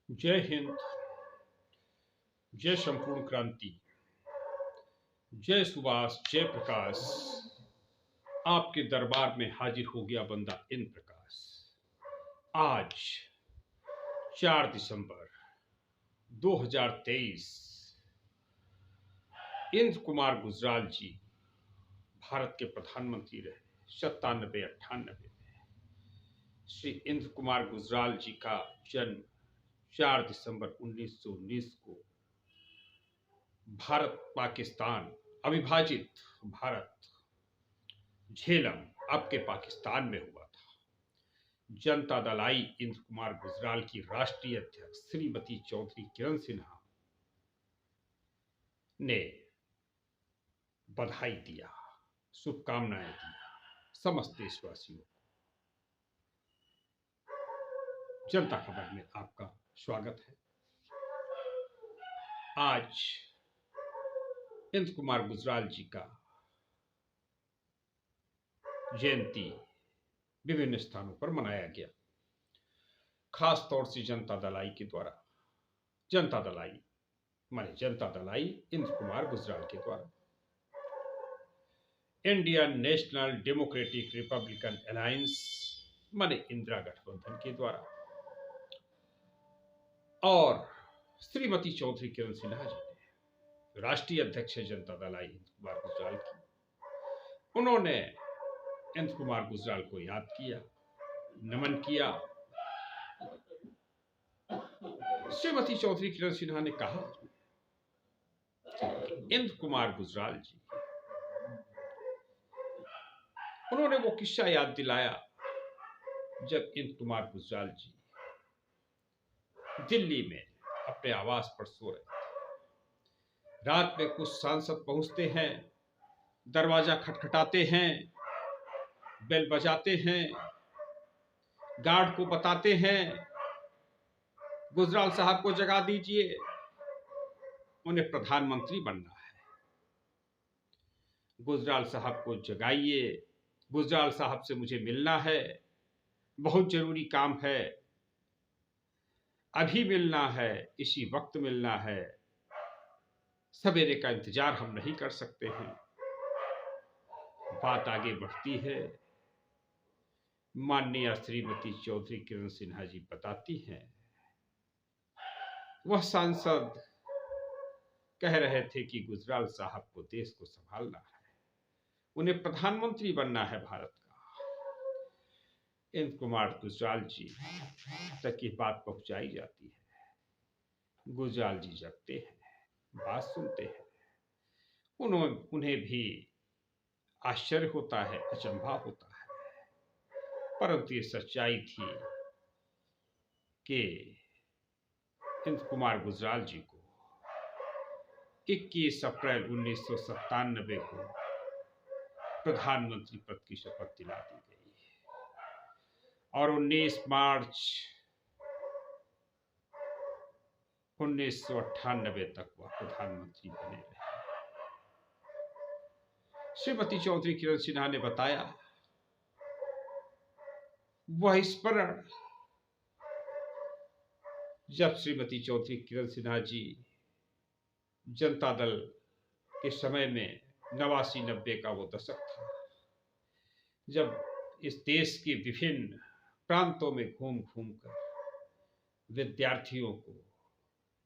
जय हिंद। जय संपूर्ण क्रांति। जय सुभाष। जय प्रकाश। आपके दरबार में हाजिर हो गया बंदा इंद्र प्रकाश। आज 4 दिसंबर 2023 इंद्र कुमार गुजराल जी भारत के प्रधानमंत्री रहे 97-98 में। श्री इंद्र कुमार गुजराल जी का जन्म 4 दिसंबर 1919 को भारत पाकिस्तान अविभाजित भारत झेलम अब के पाकिस्तान में हुआ था। जनता दल आई इंद्र कुमार गुजराल की राष्ट्रीय अध्यक्ष श्रीमती चौधरी किरण सिन्हा ने बधाई दिया, शुभकामनाएं दी समस्त देशवासियों को। जनता खबर में आपका स्वागत है। आज इंद्र कुमार गुजराल जी का जयंती विभिन्न स्थानों पर मनाया गया। खास तौर से जनता दल आई के द्वारा, जनता दल आई इंद्र कुमार गुजराल के द्वारा, Indian national democratic Republican alliance माने इंदिरा गठबंधन के द्वारा, और श्रीमती चौधरी किरण सिन्हा जी ने, राष्ट्रीय अध्यक्ष जनता दल आई इंद्र कुमार गुजराल की, उन्होंने इंद्र कुमार गुजराल को याद किया, नमन किया। श्रीमती चौधरी किरण सिन्हा ने कहा, इंद्र कुमार गुजराल जी, उन्होंने वो किस्सा याद दिलाया जब इंद्र कुमार गुजराल जी दिल्ली में अपने आवास पर सो रहे थे। रात में कुछ सांसद पहुंचते हैं, दरवाजा खटखटाते हैं, बेल बजाते हैं, गार्ड को बताते हैं गुजराल साहब को जगा दीजिए, उन्हें प्रधानमंत्री बनना है, गुजराल साहब को जगाइए, गुजराल साहब से मुझे मिलना है, बहुत जरूरी काम है, अभी मिलना है, इसी वक्त मिलना है, सवेरे का इंतजार हम नहीं कर सकते हैं। बात आगे बढ़ती है। माननीय श्रीमती चौधरी किरण सिन्हा जी बताती हैं, वह सांसद कह रहे थे कि गुजराल साहब को देश को संभालना है, उन्हें प्रधानमंत्री बनना है भारत का। इंद्र कुमार गुजराल जी तक ये बात पहुंचाई जाती है। गुजराल जी जगते हैं, बात सुनते हैं, उन्हें भी आश्चर्य होता है, अचंभा होता है, परंतु ये सच्चाई थी कि इंद्र कुमार गुजराल जी को 21 अप्रैल 1997 को प्रधानमंत्री पद की शपथ दिला दी गई और 19 मार्च 1998 तक वह प्रधानमंत्री बने रहे। श्रीमती चौधरी किरण सिन्हा ने बताया, वह स्मरण जब श्रीमती चौधरी किरण सिन्हा जी जनता दल के समय में 89-90 का वो दशक था, जब इस देश के विभिन्न प्रांतों में घूम घूम कर विद्यार्थियों को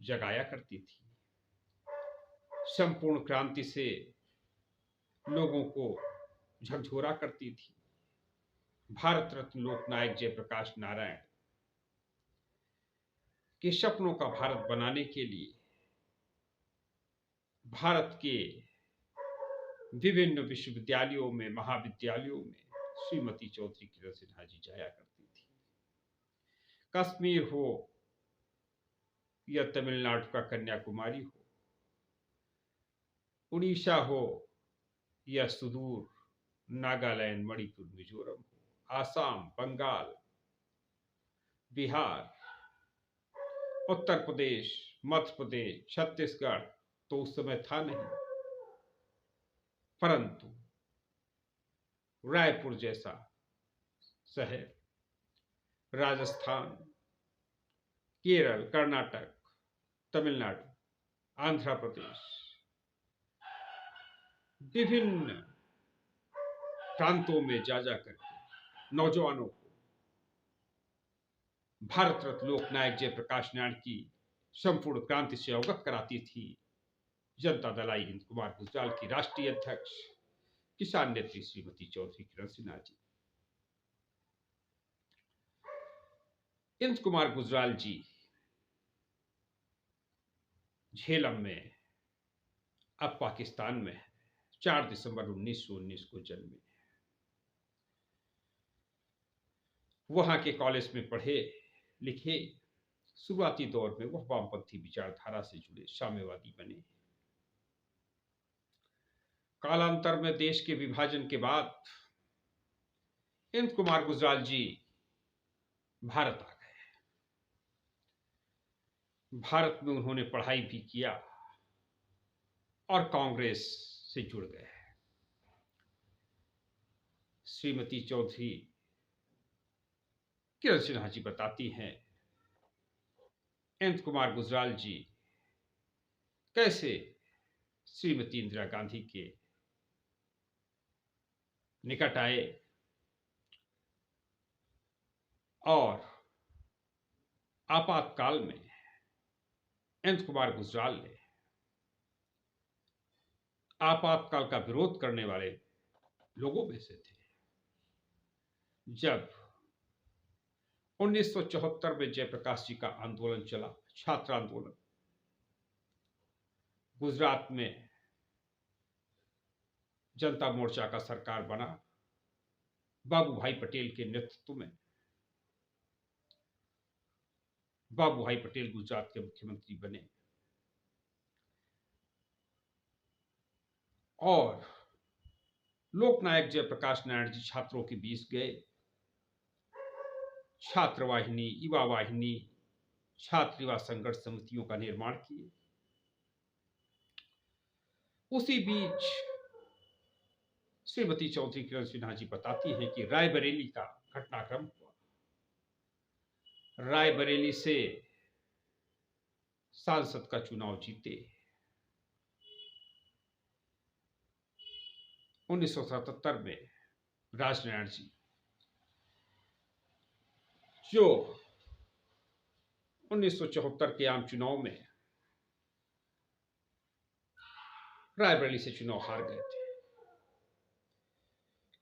जगाया करती थी, संपूर्ण क्रांति से लोगों को झकझोरा करती थी। भारत रत्न लोकनायक जयप्रकाश नारायण के सपनों का भारत बनाने के लिए भारत के विभिन्न विश्वविद्यालयों में, महाविद्यालयों में श्रीमती चौधरी किरण सिन्हा जी जाया करती थी। कश्मीर हो या तमिलनाडु का कन्याकुमारी हो, उड़ीसा हो या सुदूर नागालैंड, मणिपुर, मिजोरम हो, आसाम, बंगाल, बिहार, उत्तर प्रदेश, मध्य प्रदेश, छत्तीसगढ़ तो उस समय था नहीं, परंतु रायपुर जैसा शहर, राजस्थान, केरल, कर्नाटक, तमिलनाडु, आंध्र प्रदेश, विभिन्न प्रांतों में जा करके नौजवानों को भारत रत्न लोकनायक जयप्रकाश नारायण की संपूर्ण क्रांति से अवगत कराती थी जनता दल हिंद कुमार गुजराल की राष्ट्रीय अध्यक्ष किसान नेत्री श्रीमती चौधरी किरण सिन्हा जी। इंद्र कुमार गुजराल जी झेलम में, अब पाकिस्तान में है, 4 दिसंबर 1919 को जन्मे। वहां के कॉलेज में पढ़े लिखे। शुरुआती दौर में वह वामपंथी विचारधारा से जुड़े साम्यवादी बने। कालांतर में देश के विभाजन के बाद इंद्र कुमार गुजराल जी भारत आ गए। भारत में उन्होंने पढ़ाई भी किया और कांग्रेस से जुड़ गए। श्रीमती चौधरी किरण सिन्हा जी बताती हैं इंद्र कुमार गुजराल जी कैसे श्रीमती इंदिरा गांधी के निकट आए और आपातकाल में इंद्र कुमार गुजराल ने आपातकाल का विरोध करने वाले लोगों में से थे। जब 1974 में जयप्रकाश जी का आंदोलन चला, छात्र आंदोलन, गुजरात में जनता मोर्चा का सरकार बना बाबू भाई पटेल के नेतृत्व में। बाबू भाई पटेल गुजरात के मुख्यमंत्री बने और लोकनायक जयप्रकाश नारायण जी छात्रों के बीच गए। छात्र वाहिनी, युवा वाहिनी, छात्र युवा संघर्ष समितियों का निर्माण किए। उसी बीच श्रीमती चौधरी किरण सिन्हा जी बताती हैं कि रायबरेली का घटनाक्रम हुआ। रायबरेली से सांसद का चुनाव जीते। 1977 में राजनारायण जी जो 1974 के आम चुनाव में रायबरेली से चुनाव हार गए थे,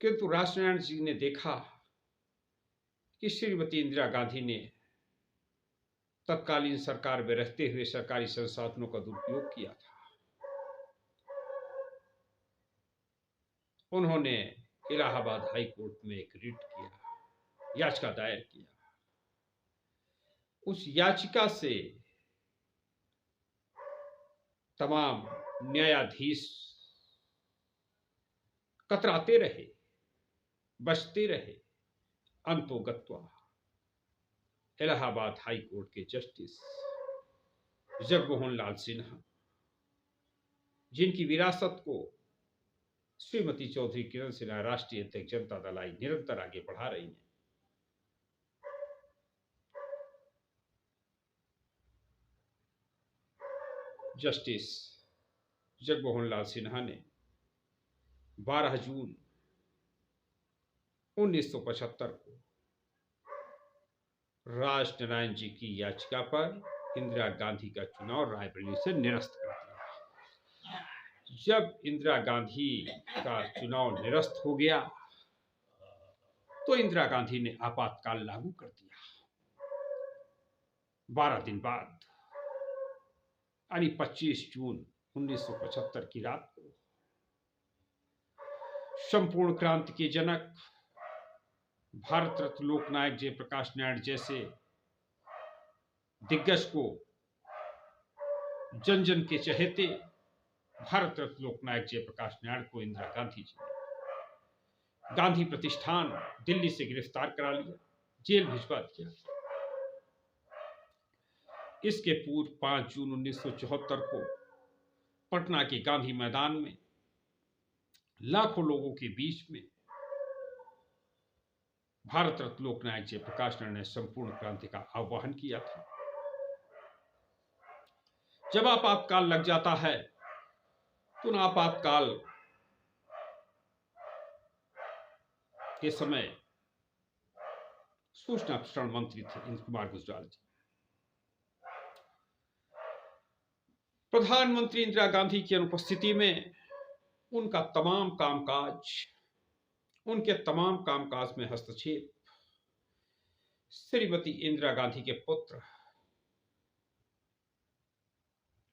किंतु राजनारायण जी ने देखा कि श्रीमती इंदिरा गांधी ने तत्कालीन सरकार में रहते हुए सरकारी संसाधनों का दुरुपयोग किया था। उन्होंने इलाहाबाद हाई कोर्ट में एक रिट किया, याचिका दायर किया। उस याचिका से तमाम न्यायाधीश कतराते रहे, बचते रहे। अंतोगत्वा इलाहाबाद हाई कोर्ट के जस्टिस जगमोहन लाल सिन्हा, जिनकी विरासत को श्रीमती चौधरी किरण सिन्हा राष्ट्रीय अध्यक्ष जनता दल निरंतर आगे बढ़ा रही है, जस्टिस जगमोहन लाल सिन्हा ने 12 जून 1975 को राजनारायण जी की याचिका पर इंदिरा गांधी का चुनाव रायबरेली से निरस्त कर दिया। जब इंदिरा गांधी का चुनाव निरस्त हो गया तो इंदिरा गांधी ने आपातकाल लागू कर दिया। 12 दिन बाद यानी 25 जून 1975 की रात को संपूर्ण क्रांति के जनक भारत रत्न लोकनायक जयप्रकाश नारायण जैसे दिग्गज को, जन जन के चहेते भारत रत्न लोकनायक जयप्रकाश नारायण को इंदिरा गांधी जी ने गांधी प्रतिष्ठान दिल्ली से गिरफ्तार करा लिया, जेल भिजवा दिया। इसके पूर्व 5 जून 1974 को पटना के गांधी मैदान में लाखों लोगों के बीच में भारत रत्न लोकनायक जयप्रकाश नारायण ने संपूर्ण क्रांति का आह्वान किया था। जब आपातकाल लग जाता है तो उन आपातकाल के समय सूचना प्रसारण मंत्री थे इंद्र कुमार गुजराल जी। प्रधानमंत्री इंदिरा गांधी की अनुपस्थिति में उनके तमाम कामकाज में हस्तक्षेप श्रीमती इंदिरा गांधी के पुत्र,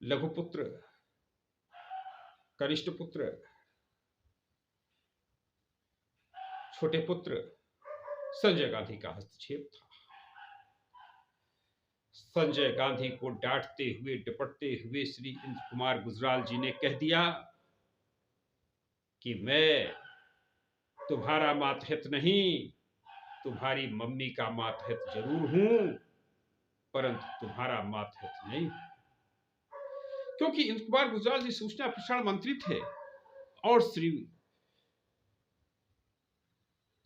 लघुपुत्र, कनिष्ठ पुत्र, छोटे पुत्र संजय गांधी का हस्तक्षेप था। संजय गांधी को डांटते हुए डपटते हुए श्री इंद्र कुमार गुजराल जी ने कह दिया कि मैं तुम्हारा मातहत नहीं, तुम्हारी मम्मी का मातहत जरूर हूं, परंतु तुम्हारा मातहत नहीं हूं। क्योंकि इंद्र कुमार गुजराल जी सूचना प्रसारण मंत्री थे और श्री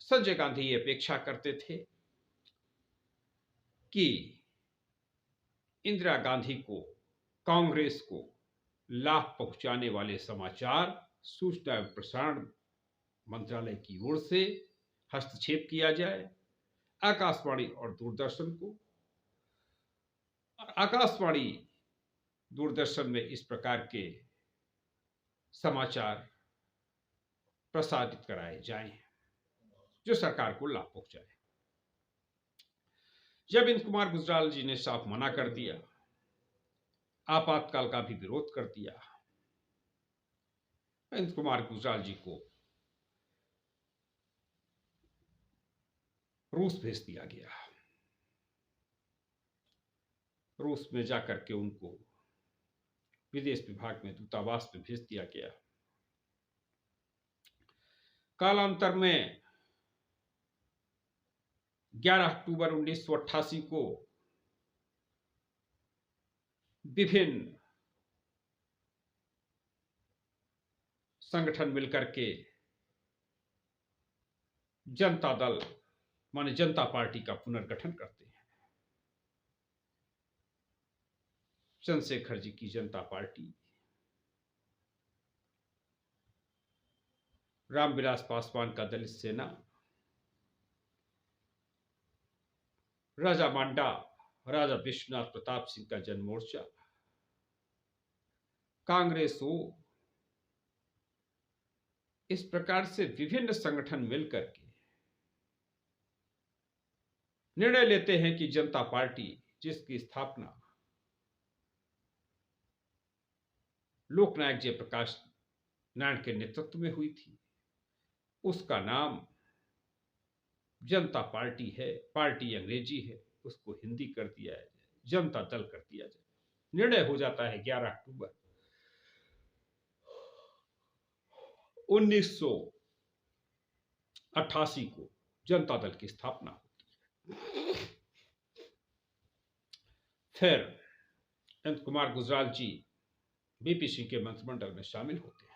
संजय गांधी ये अपेक्षा करते थे कि इंदिरा गांधी को, कांग्रेस को लाभ पहुंचाने वाले समाचार सूचना एवं प्रसारण मंत्रालय की ओर से हस्तक्षेप किया जाए। आकाशवाणी और दूरदर्शन को, आकाशवाणी दूरदर्शन में इस प्रकार के समाचार प्रसारित कराए जाएं जो सरकार को लाभ पहुंचाए। जब इंद्र कुमार गुजराल जी ने साफ मना कर दिया, आपातकाल का भी विरोध कर दिया, इंद्र कुमार गुजराल जी को रूस भेज दिया गया। रूस में जाकर के उनको विदेश विभाग में दूतावास में भेज दिया गया। कालांतर में 11 अक्टूबर 1988 को विभिन्न संगठन मिलकर के जनता दल माने जनता पार्टी का पुनर्गठन करते हैं। चंद्रशेखर जी की जनता पार्टी, रामविलास पासवान का दलित सेना, राजा मांडा, राजा विश्वनाथ प्रताप सिंह का जन मोर्चा, कांग्रेस हो, इस प्रकार से विभिन्न संगठन मिलकर के निर्णय लेते हैं कि जनता पार्टी, जिसकी स्थापना लोकनायक जयप्रकाश नारायण के नेतृत्व में हुई थी, उसका नाम जनता पार्टी है। पार्टी अंग्रेजी है, उसको हिंदी कर दिया जाए, जनता दल कर दिया जाए। निर्णय हो जाता है 11 अक्टूबर 1988 को जनता दल की स्थापना होती है। फिर इंद्र कुमार गुजराल जी बीपी सिंह के मंत्रिमंडल में शामिल होते हैं।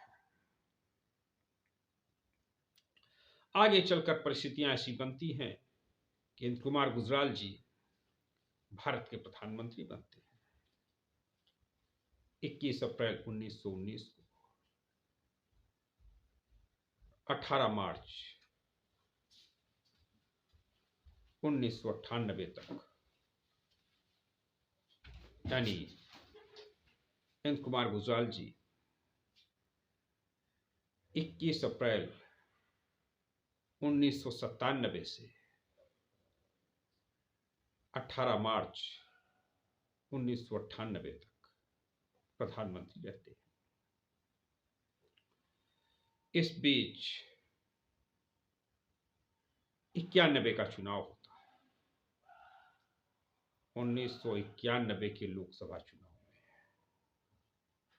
आगे चलकर परिस्थितियां ऐसी बनती हैं कि इंद्र कुमार गुजराल जी भारत के प्रधानमंत्री बनते हैं। 21 अप्रैल 1919 को 18 मार्च 1998 तक, यानी इंद्र कुमार गुजराल जी 21 अप्रैल 1997 से 18 मार्च 1998 तक प्रधानमंत्री रहते हैं। इस बीच 91 का चुनाव होता है। 1991 के लोकसभा चुनाव में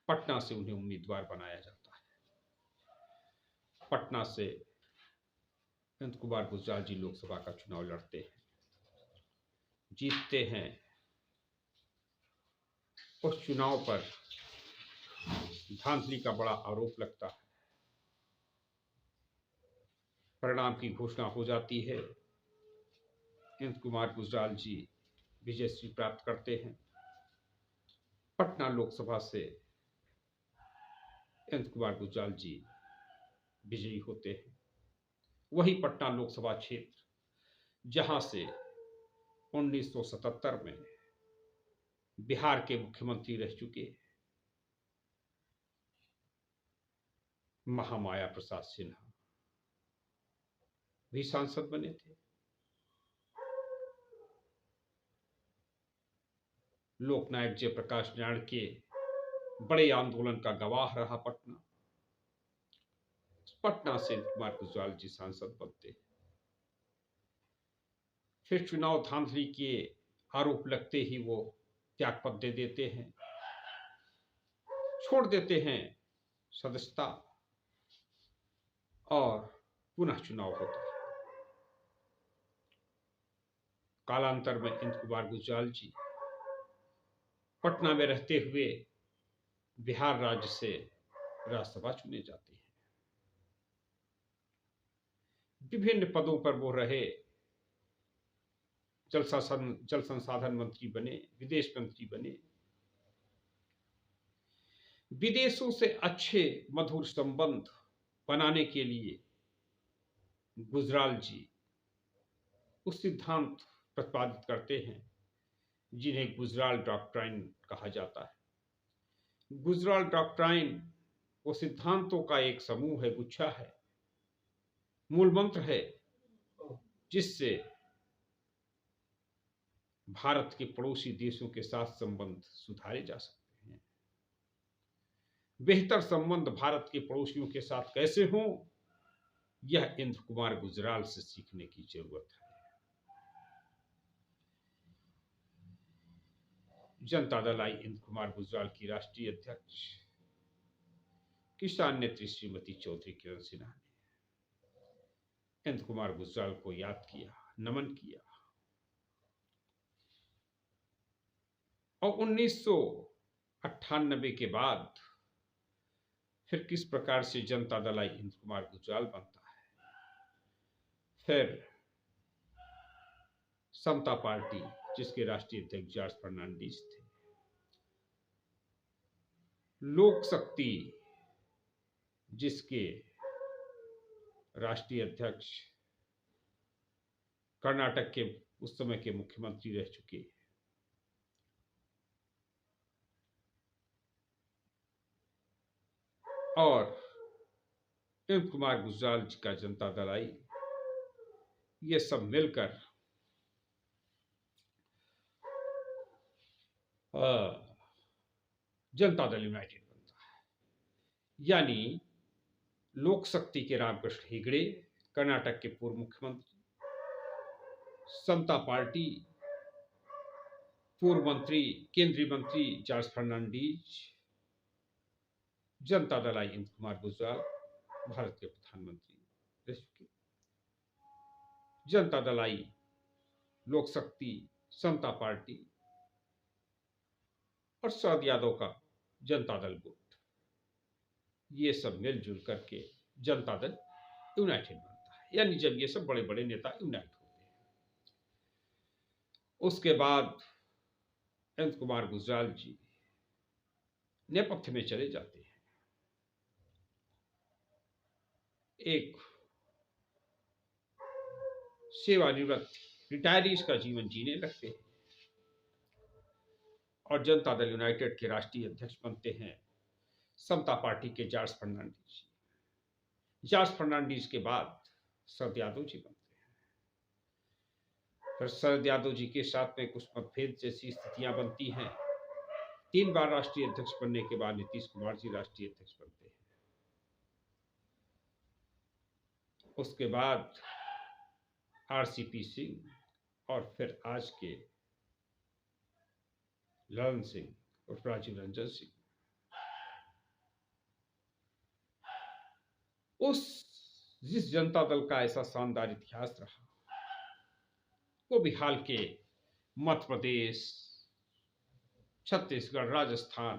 पटना से उन्हें उम्मीदवार बनाया जाता है। पटना से इंद्र कुमार गुजराल जी लोकसभा का चुनाव लड़ते हैं, जीतते हैं। उस चुनाव पर धांधली का बड़ा आरोप लगता है। परिणाम की घोषणा हो जाती है। इंद्र कुमार गुजराल जी विजयश्री प्राप्त करते हैं। पटना लोकसभा से अनंत कुमार गुजराल जी विजयी होते हैं। वही पटना लोकसभा क्षेत्र जहां से 1977 में बिहार के मुख्यमंत्री रह चुके महामाया प्रसाद सिन्हा भी सांसद बने थे। लोकनायक जयप्रकाश नारायण के बड़े आंदोलन का गवाह रहा पटना। पटना से कुमार गुजराल जी सांसद बनते हैं। फिर चुनाव धांधली के आरोप लगते ही वो त्यागपत्र दे देते हैं, छोड़ देते हैं सदस्यता और पुनः चुनाव होता है। कालांतर में अनंत कुमार गुजराल जी पटना में रहते हुए बिहार राज्य से राज्यसभा चुने जाते हैं। विभिन्न पदों पर वो रहे, जल संसाधन मंत्री बने, विदेश मंत्री बने। विदेशों से अच्छे मधुर संबंध बनाने के लिए गुजराल जी उस सिद्धांत प्रतिपादित करते हैं जिन्हें गुजराल डॉक्ट्राइन कहा जाता है। गुजराल डॉक्ट्राइन वो सिद्धांतों का एक समूह है, गुच्छा है, मूल मंत्र है, जिससे भारत के पड़ोसी देशों के साथ संबंध सुधारे जा सकते हैं। बेहतर संबंध भारत के पड़ोसियों के साथ कैसे हों, यह अनंत कुमार गुजराल से सीखने की जरूरत है। जनता दल आई अनंत कुमार गुजराल की राष्ट्रीय अध्यक्ष किसान नेत्री श्रीमती चौधरी किरण सिन्हा ने अनंत कुमार गुजराल को याद किया, नमन किया और 1998 के बाद फिर किस प्रकार से जनता दल आई अनंत कुमार गुजराल बनता है। फिर समता पार्टी जिसके राष्ट्रीय अध्यक्ष जॉर्ज फर्नांडिस थे, लोक शक्ति जिसके राष्ट्रीय अध्यक्ष कर्नाटक के उस समय के मुख्यमंत्री रह चुके और अनंत कुमार गुजराल जी का जनता दल आई, ये सब मिलकर जनता दल यूनाइटेड बनता है। यानी लोक शक्ति के रामकृष्ण हेगड़े, कर्नाटक के पूर्व मुख्यमंत्री, समता पार्टी पूर्व मंत्री, केंद्रीय मंत्री जॉर्ज फर्नांडिस, जनता दल आई अनंत कुमार गुजराल भारत के प्रधानमंत्री रह चुके, जनता दल आई, लोक शक्ति, समता पार्टी और शरद यादव का जनता दल गुट, ये सब मिलजुल करके जनता दल यूनाइटेड बनता है। यानी जब ये सब बड़े बड़े नेता यूनाइट होते हैं, उसके बाद अनंत कुमार गुजराल जी नेपथ्य में चले जाते हैं। एक सेवानिवृत्त रिटायरीज का जीवन जीने लगते हैं और जनता दल यूनाइटेड के राष्ट्रीय अध्यक्ष बनते हैं समता पार्टी के जॉर्ज फर्नांडिस। जॉर्ज फर्नांडिस के बाद शरद यादव जी बनते हैं। फिर शरद यादव जी के साथ में कुछ मतभेद जैसी स्थितियां बनती हैं। 3 बार राष्ट्रीय अध्यक्ष बनने के बाद नीतीश कुमार जी राष्ट्रीय अध्यक्ष बनते हैं। उसके बाद आरसीपी सिंह और फिर आज के ललन सिंह और राजीव रंजन सिंह। जिस जनता दल का ऐसा शानदार इतिहास रहा, वो भी हाल के मध्य प्रदेश, छत्तीसगढ़, राजस्थान,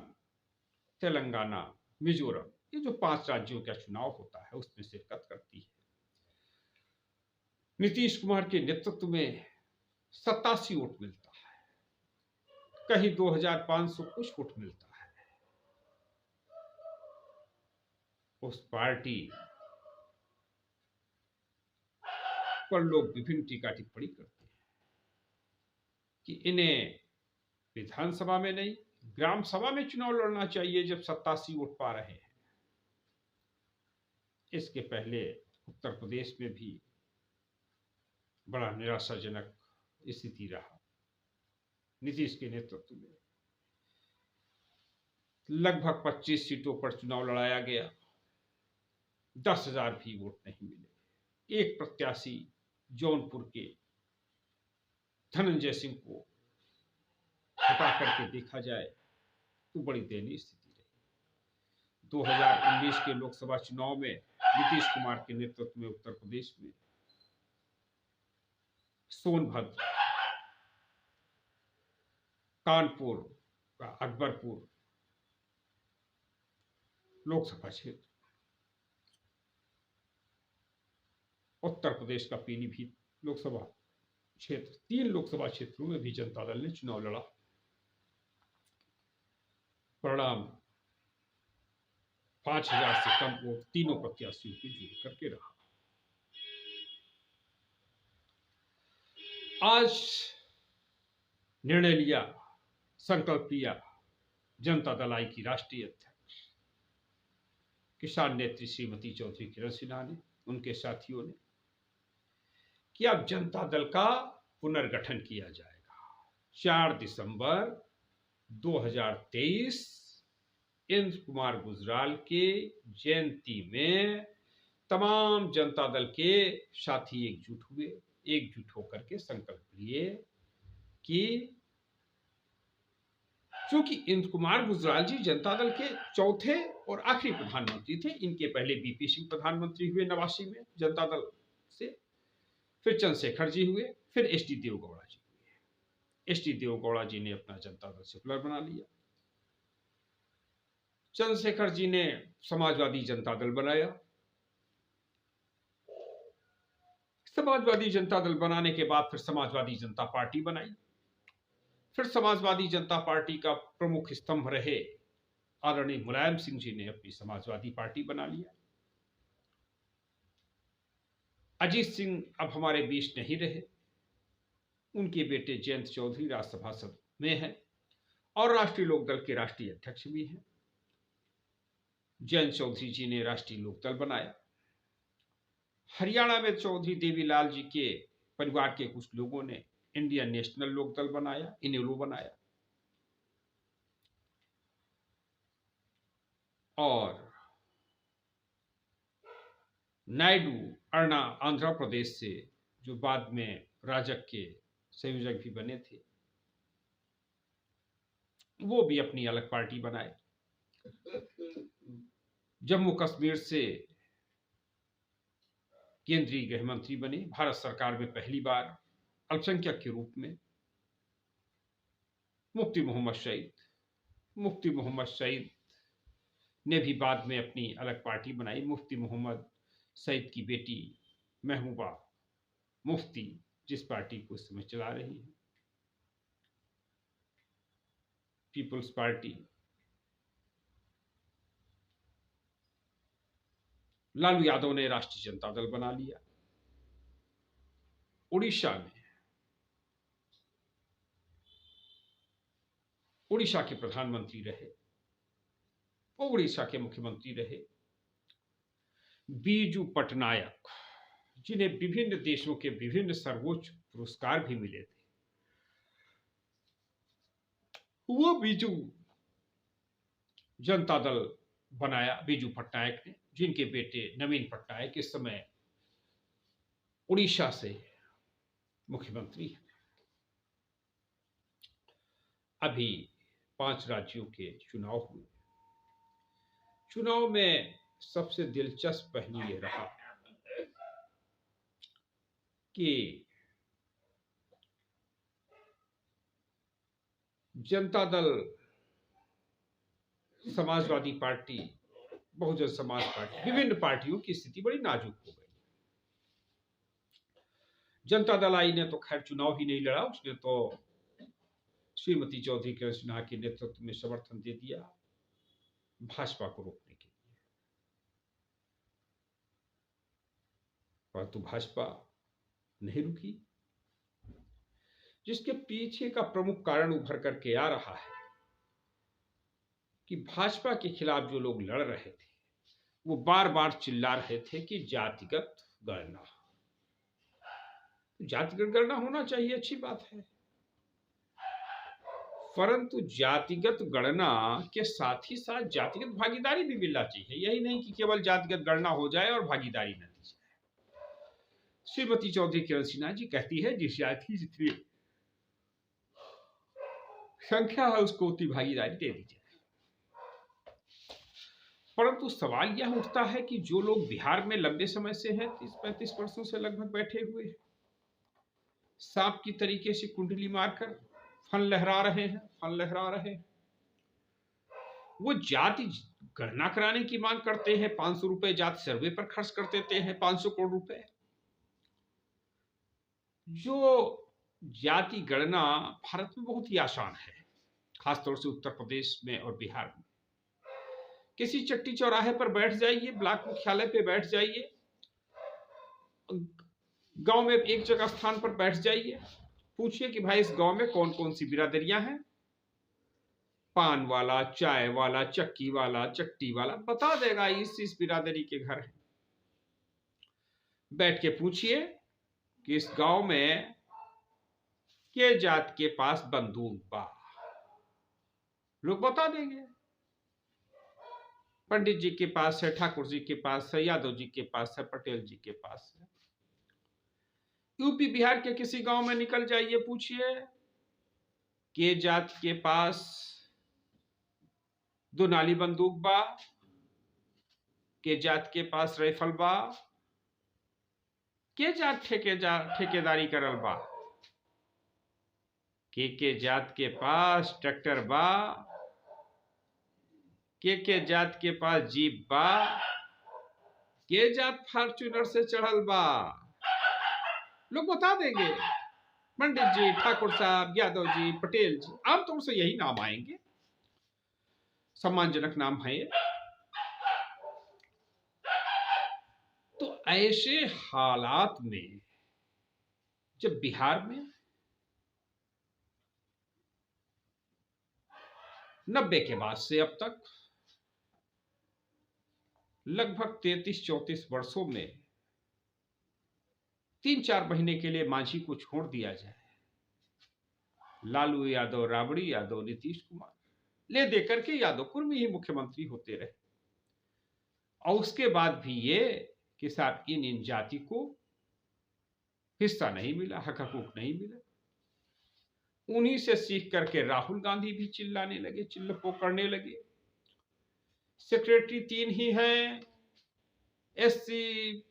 तेलंगाना, मिजोरम, ये जो 5 राज्यों का चुनाव होता है उसमें शिरकत करती है। नीतीश कुमार के नेतृत्व में 87 वोट मिलता है। कहीं 2500 कुछ फुट मिलता है। उस पार्टी पर लोग विभिन्न टीका टिप्पणी करते हैं कि इन्हें विधानसभा में नहीं, ग्राम सभा में चुनाव लड़ना चाहिए जब 87 वोट पा रहे हैं। इसके पहले उत्तर प्रदेश में भी बड़ा निराशाजनक स्थिति रहा। नीतीश के नेतृत्व में लगभग 25 सीटों पर चुनाव लड़ाया गया, 10,000 भी वोट नहीं मिले। एक प्रत्याशी जौनपुर के धनंजय सिंह को हटा करके देखा जाए तो बड़ी दयनीय स्थिति रही। 2019 के लोकसभा चुनाव में नीतीश कुमार के नेतृत्व में उत्तर प्रदेश में सोनभद्र, कानपुर का अकबरपुर लोकसभा क्षेत्र, उत्तर प्रदेश का पीलीभीत लोकसभा क्षेत्र, 3 लोकसभा क्षेत्रों में भी जनता दल ने चुनाव लड़ा। परिणाम 5,000 से कम वोट तीनों प्रत्याशियों के जुड़ करके रहा। आज निर्णय लिया, संकल्प लिया जनता दल आई की राष्ट्रीय अध्यक्ष किसान नेत्री श्रीमती चौधरी किरण सिन्हा ने, उनके साथियों ने, कि अब जनता दल का पुनर्गठन किया जाएगा। 4 दिसंबर 2023 इंद्र कुमार गुजराल के जयंती में तमाम जनता दल के साथी एकजुट हुए, एकजुट होकर के संकल्प लिए कि चूंकि इंद्र कुमार गुजराल जी जनता दल के चौथे और आखिरी प्रधानमंत्री थे, इनके पहले बीपी सिंह प्रधानमंत्री हुए 89 में जनता दल से, फिर चंद्रशेखर जी हुए, फिर एच डी देवगौड़ा जी हुए। एच डी देवगौड़ा जी ने अपना जनता दल सेकुलर बना लिया, चंद्रशेखर जी ने समाजवादी जनता दल बनाया। समाजवादी जनता दल बनाने के बाद फिर समाजवादी जनता पार्टी बनाई। फिर समाजवादी जनता पार्टी का प्रमुख स्तंभ रहे आदरणीय मुलायम सिंह जी ने अपनी समाजवादी पार्टी बना लिया। अजीत सिंह अब हमारे बीच नहीं रहे, उनके बेटे जयंत चौधरी राज्यसभा में हैं और राष्ट्रीय लोकदल के राष्ट्रीय अध्यक्ष भी हैं। जयंत चौधरी जी ने राष्ट्रीय लोकदल बनाया। हरियाणा में चौधरी देवीलाल जी के परिवार के कुछ लोगों ने इंडियन नेशनल लोकदल बनाया, इनेलो बनाया। और नायडू अर्णा आंध्र प्रदेश से, जो बाद में राजग के संयोजक भी बने थे, वो भी अपनी अलग पार्टी बनाए। जम्मू कश्मीर से केंद्रीय गृह मंत्री बने, भारत सरकार में पहली बार अल्पसंख्यक के रूप में मुफ्ती मोहम्मद सईद ने भी बाद में अपनी अलग पार्टी बनाई। मुफ्ती मोहम्मद सईद की बेटी महबूबा मुफ्ती जिस पार्टी को इस समय चला रही है, पीपुल्स पार्टी, लालू यादव ने राष्ट्रीय जनता दल बना लिया। उड़ीसा के प्रधानमंत्री रहे, वो उड़ीसा के मुख्यमंत्री रहे बीजू पटनायक, जिन्हें विभिन्न देशों के विभिन्न सर्वोच्च पुरस्कार भी मिले थे। वो बीजू जनता दल बनाया बीजू पटनायक ने, जिनके बेटे नवीन पटनायक इस समय उड़ीसा से मुख्यमंत्री हैं। अभी 5 राज्यों के चुनाव हुए। चुनाव में सबसे दिलचस्प पहलू ये रहा कि जनता दल, समाजवादी पार्टी, बहुजन समाज पार्टी, विभिन्न पार्टियों की स्थिति बड़ी नाजुक हो गई। जनता दल आई ने तो खैर चुनाव ही नहीं लड़ा, उसने तो श्रीमती चौधरी किरण सिन्हा के नेतृत्व में समर्थन दे दिया भाजपा को रोकने के लिए, परंतु भाजपा नहीं रुकी, जिसके पीछे का प्रमुख कारण उभर करके आ रहा है कि भाजपा के खिलाफ जो लोग लड़ रहे थे वो बार बार चिल्ला रहे थे कि जातिगत गणना, जातिगत गणना होना चाहिए, अच्छी बात है, परंतु जातिगत गणना के साथ ही साथ जातिगत भागीदारी भी मिलना चाहिए। यही नहीं कि केवल जातिगत गणना हो जाए और भागीदारी न दी जाए। श्रीमती चौधरी किरण सिन्हा जी कहती है जिस जाति जितनी संख्या है उसको उतनी भागीदारी दे दी जाए, परंतु सवाल यह उठता है कि जो लोग बिहार में लंबे समय से हैं, 30-35 वर्षों से लगभग बैठे हुए हैं, सांप की तरीके से कुंडली मारकर फन लहरा रहे हैं, वो जाति गणना कराने की मांग करते हैं, 500 रुपए जाति सर्वे पर खर्च कर देते हैं, 500 करोड़ रुपए। जो जाति गणना भारत में बहुत ही आसान है, खासतौर से उत्तर प्रदेश में और बिहार में। किसी चट्टी चौराहे पर बैठ जाइए, ब्लॉक मुख्यालय पे बैठ जाइए, गांव में एक जगह स्थान पर बैठ जाइए, पूछिए कि भाई इस गांव में कौन कौन सी बिरादरियां हैं, पान वाला, चाय वाला, चक्की वाला, चट्टी वाला बता देगा इस बिरादरी के घर हैं। बैठ के पूछिए कि इस गांव में के जात के पास बंदूक बा, लोग बता देंगे। पंडित जी के पास है, ठाकुर जी के पास है, यादव जी के पास है, पटेल जी के पास है। यूपी बिहार के किसी गांव में निकल जाइए, पूछिए के जात के पास दो नाली बंदूक बा, के जात के पास राइफल बा, के जात ठेकेदारी करल बा, के जात के पास ट्रैक्टर बा, के जात के पास जीप बा, के जात फॉर्च्यूनर से चढ़ल बा, लोग बता देंगे। पंडित जी, ठाकुर साहब, यादव जी, पटेल जी, आमतौर से यही नाम आएंगे, सम्मानजनक नाम है ये। तो ऐसे हालात में जब बिहार में 90 के बाद से अब तक लगभग 33-34 वर्षों में 3-4 महीने के लिए मांझी को छोड़ दिया जाए, लालू यादव, राबड़ी यादव, नीतीश कुमार ले देकर के यादवपुर में ही मुख्यमंत्री होते रहे, और उसके बाद भी ये कि साहब इन जाति को हिस्सा नहीं मिला, हक हकूक नहीं मिला। उन्हीं से सीख करके राहुल गांधी भी चिल्लाने लगे, चिल्लपो करने लगे। सेक्रेटरी 3 ही हैं, एससी,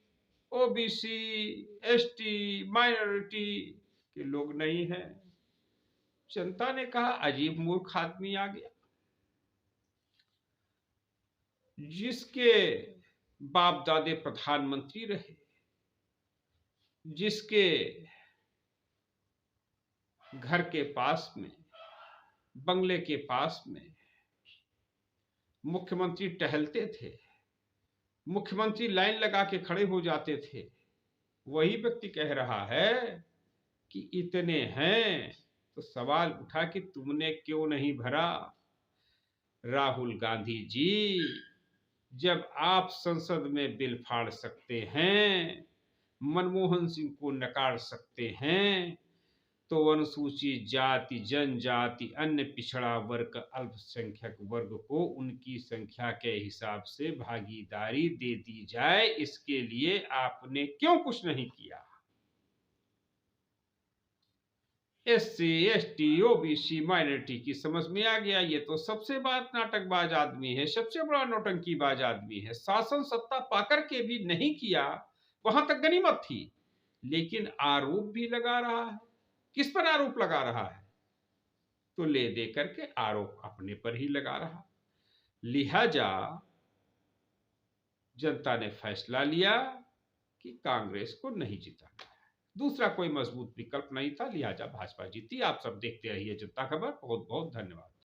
ओबीसी, एसटी, माइनॉरिटी के लोग नहीं हैं। जनता ने कहा अजीब मूर्ख आदमी आ गया, जिसके बाप दादे प्रधानमंत्री रहे, जिसके घर के पास में, बंगले के पास में मुख्यमंत्री टहलते थे, मुख्यमंत्री लाइन लगा के खड़े हो जाते थे, वही व्यक्ति कह रहा है कि इतने हैं, तो सवाल उठा कि तुमने क्यों नहीं भरा। राहुल गांधी जी, जब आप संसद में बिल फाड़ सकते हैं, मनमोहन सिंह को नकार सकते हैं, तो अनुसूचित जाति, जनजाति, अन्य पिछड़ा वर्ग, अल्पसंख्यक वर्ग को उनकी संख्या के हिसाब से भागीदारी दे दी जाए, इसके लिए आपने क्यों कुछ नहीं किया। एससी, एसटी, ओबीसी, माइनॉरिटी की समझ में आ गया, ये तो सबसे बड़ा नाटकबाज आदमी है, सबसे बड़ा नौटंकीबाज आदमी है। शासन सत्ता पाकर के भी नहीं किया, वहां तक गनीमत थी, लेकिन आरोप भी लगा रहा है। किस पर आरोप लगा रहा है? तो ले दे करके आरोप अपने पर ही लगा रहा। लिहाजा जनता ने फैसला लिया कि कांग्रेस को नहीं जिताना है, दूसरा कोई मजबूत विकल्प नहीं था, लिहाजा भाजपा जीती। आप सब देखते रहिए जनता खबर। बहुत बहुत धन्यवाद।